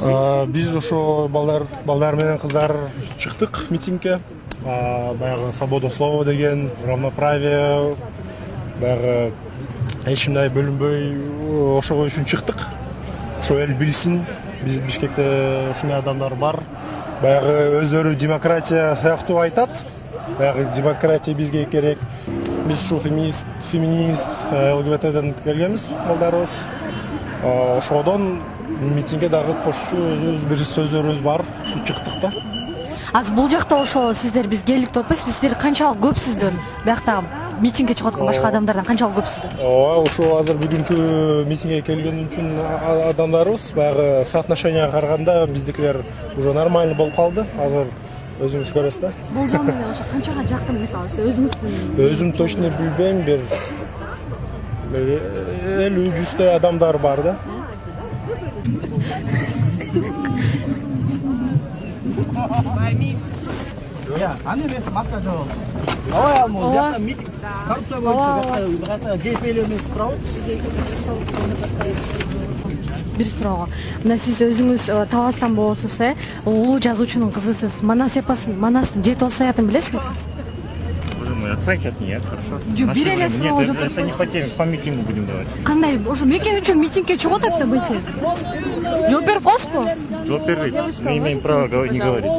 Биз ошо балдар менен кыздар чыктык митингге. Баягы свобода слова деген, равноправие, баягы эч кимдей бөлүнбөй ошого үчүн чыктык. Ошо эл билсин, биз Бишкекте ушундай адамдар бар. Баягы өздөрү демократия сыяктуу айтат. Баягы демократия бизге керек. Биз ушу феминист, ЛГБТден келгенбиз балдарыбыз. Ошодон митингге дагы кошчу өзүбүз бир сөздөрүбүз бар. Ушу чыктык да. Азыр бул жакта ошо сиздер биз келдик деп атпайсызбы? Сиздер канчалык көпсүздөр? Биякта митингге чыгып аткан башка адамдардан канчалык көпсүздөр? Ооба, ошо азыр бүгүнкү митингге келген үчүн адамдарыбыз баягы соотношенияга караганда биздикилер уже нормально болуп калды. Азыр өзүңүз көрөсүз да. Болжол менен ошо канчага жакын, мисалы өзүңүздүн? Өзүм точно билбейм, бир 50-100 адамдар бар да. Ya, anne mes maska jawab. Awal mau dia meeting. Harusnya mau kata GPL mes proud. Бир суроо. Мына сиз өзүңүз Таластан болосуз, улуу жазуучунун кызысыз. Манастын жети осаятын билесизби сиз? Боже мой, отстать от меня, хорошо? Бир эле суроо Нет, это не по теме, по митингу будем давать. Кандай? Ошо мекен үчүн митингге чыгып атат да быйкы. Жооп берип коесузбу? Жооп бербейт. Мы имеем право не говорить.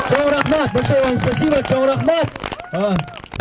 Чоң рахмат, большое вам спасибо, чоң рахмат.